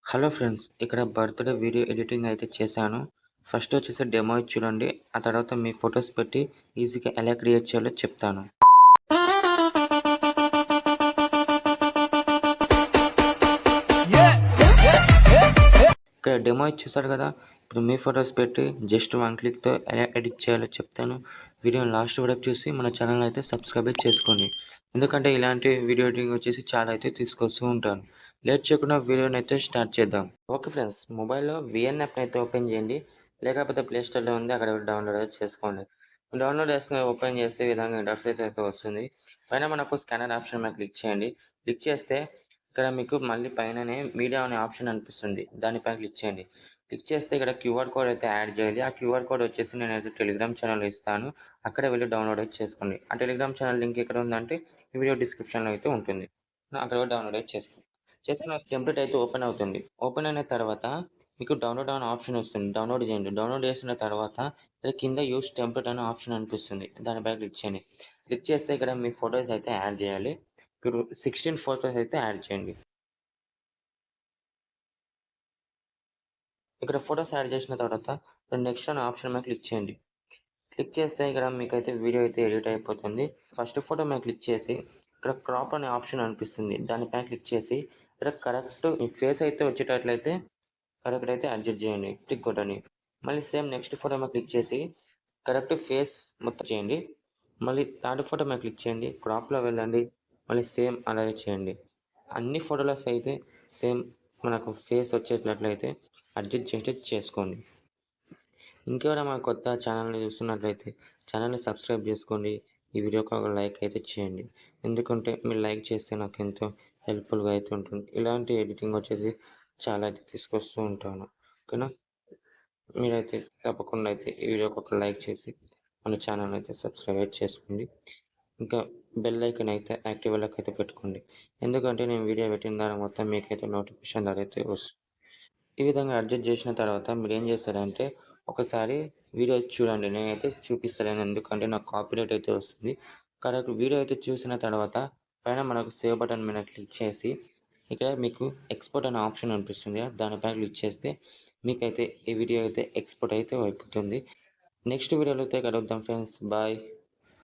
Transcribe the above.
Hello friends, ఇక్కడ birthday video editing అయితే చేశాను. ఫస్ట్ వచ్చేసి డెమో ఇచ్చి చూడండి. ఆ తర్వాత మీ ఫోటోస్ పెట్టి ఈజీగా ఎలా క్రియేట్ చేయాలో చెప్తాను. ఇక్కడ డెమో ఇచ్చి చూసారు కదా. ఇప్పుడు మీ ఫోటోస్ పెట్టి జస్ట్ 1 క్లిక్‌తో ఎలా ఎడిట్ చేయాలో చెప్తాను. వీడియోని లాస్ట్ వరకు చూసి మన ఛానల్ అయితే సబ్స్క్రైబ్ చేసుకోండి. ఎందుకంటే ఇలాంటి వీడియో ఎడిటింగ్ వచ్చేసి చాలా అయితే తీసుకొస్తూ ఉంటాను. లేట్ చేయకుండా వీడియోని అయితే స్టార్ట్ చేద్దాం. ఓకే ఫ్రెండ్స్, మొబైల్‌లో విఎన్ యాప్‌ని అయితే ఓపెన్ చేయండి. లేకపోతే ప్లే స్టోర్‌లో ఉంది, అక్కడ డౌన్లోడ్ అయితే చేసుకోండి. డౌన్లోడ్ చేసుకొని ఓపెన్ చేస్తే ఈ విధంగా ఇంటర్ఫేస్ అయితే వస్తుంది. పైన మనకు స్కానర్ ఆప్షన్ మీద క్లిక్ చేయండి. క్లిక్ చేస్తే ఇక్కడ మీకు మళ్ళీ పైననే మీడియా అనే ఆప్షన్ అనిపిస్తుంది. దానిపైన క్లిక్ చేయండి. క్లిక్ చేస్తే ఇక్కడ క్యూఆర్ కోడ్ అయితే యాడ్ చేయాలి. ఆ క్యూఆర్ కోడ్ వచ్చేసి నేనైతే టెలిగ్రామ్ ఛానల్ ఇస్తాను. అక్కడ వెళ్ళి డౌన్లోడ్ అయితే చేసుకోండి. ఆ టెలిగ్రామ్ ఛానల్ లింక్ ఎక్కడ ఉందంటే ఈ వీడియో డిస్క్రిప్షన్‌లో అయితే ఉంటుంది. అక్కడ డౌన్లోడ్ అయితే చేసుకోండి. చేసుకున్న టెంప్లెట్ అయితే ఓపెన్ అవుతుంది. ఓపెన్ అయిన తర్వాత మీకు డౌన్లోడ్ అనే ఆప్షన్ వస్తుంది. డౌన్లోడ్ చేయండి. డౌన్లోడ్ చేసిన తర్వాత ఇక్కడ కింద యూస్ టెంప్లెట్ అనే ఆప్షన్ అనిపిస్తుంది. దానిపై క్లిక్ చేయండి. క్లిక్ చేస్తే ఇక్కడ మీ ఫోటోస్ అయితే యాడ్ చేయాలి. ఇప్పుడు 16 ఫోటోస్ అయితే యాడ్ చేయండి. ఇక్కడ ఫోటోస్ యాడ్ చేసిన తర్వాత నెక్స్ట్ అనే ఆప్షన్ మీద క్లిక్ చేయండి. క్లిక్ చేస్తే ఇక్కడ మీకైతే వీడియో అయితే ఎడిట్ అయిపోతుంది. ఫస్ట్ ఫోటో మీద క్లిక్ చేసి ఇక్కడ క్రాప్ అనే ఆప్షన్ అనిపిస్తుంది. దానిపైన క్లిక్ చేసి ఇక్కడ కరెక్ట్ మీ ఫేస్ అయితే వచ్చేటట్లయితే కరెక్ట్ అయితే అడ్జస్ట్ చేయండి. టిక్ కొట్టండి. మళ్ళీ సేమ్ నెక్స్ట్ ఫోటో మీద క్లిక్ చేసి కరెక్ట్ ఫేస్ మొత్తం చేయండి. మళ్ళీ థర్డ్ ఫోటో మీద క్లిక్ చేయండి. క్రాప్‌లో వెళ్ళండి. మళ్ళీ సేమ్ అలాగే చేయండి. అన్ని ఫోటోలస్ అయితే సేమ్ మనకు ఫేస్ వచ్చేటట్లయితే అడ్జస్ట్ చేసి చేసుకోండి. ఇంకెవరైనా మా కొత్త ఛానల్‌ని చూస్తున్నట్లయితే ఛానల్‌ని సబ్స్క్రైబ్ చేసుకోండి. ఈ వీడియోకి ఒక లైక్ అయితే చేయండి. ఎందుకంటే మీరు లైక్ చేస్తే నాకు ఎంతో హెల్ప్‌ఫుల్‌గా అయితే ఉంటుంది. ఇలాంటి ఎడిటింగ్ వచ్చేసి చాలా అయితే తీసుకొస్తూ ఉంటాను. ఓకేనా? మీరైతే తప్పకుండా అయితే ఈ వీడియోకి ఒక లైక్ చేసి మన ఛానల్‌ని అయితే సబ్స్క్రైబ్ అయితే చేసుకోండి. ఇంకా బెల్ ఐకాన్ అయితే యాక్టివ్‌లోకి అయితే పెట్టుకోండి. ఎందుకంటే నేను వీడియో పెట్టిన దాని మొత్తం మీకైతే నోటిఫికేషన్ ద్వారా అయితే వస్తుంది. ఈ విధంగా అడ్జస్ట్ చేసిన తర్వాత మీరేం చేస్తారంటే ఒకసారి వీడియో చూడండి. నేనైతే చూపిస్తలేను, ఎందుకంటే నాకు కాపీరైట్ అయితే వస్తుంది. కరెక్ట్ వీడియో అయితే చూసిన తర్వాత పైన మనకు సేవ్ బటన్ మీద క్లిక్ చేసి ఇక్కడ మీకు ఎక్స్‌పోర్ట్ అనే ఆప్షన్ అనిపిస్తుంది. దానిపైన క్లిక్ చేస్తే మీకైతే ఈ వీడియో అయితే ఎక్స్‌పోర్ట్ అయితే అయిపోతుంది. నెక్స్ట్ వీడియోలో అయితే కలుద్దాం ఫ్రెండ్స్. బాయ్.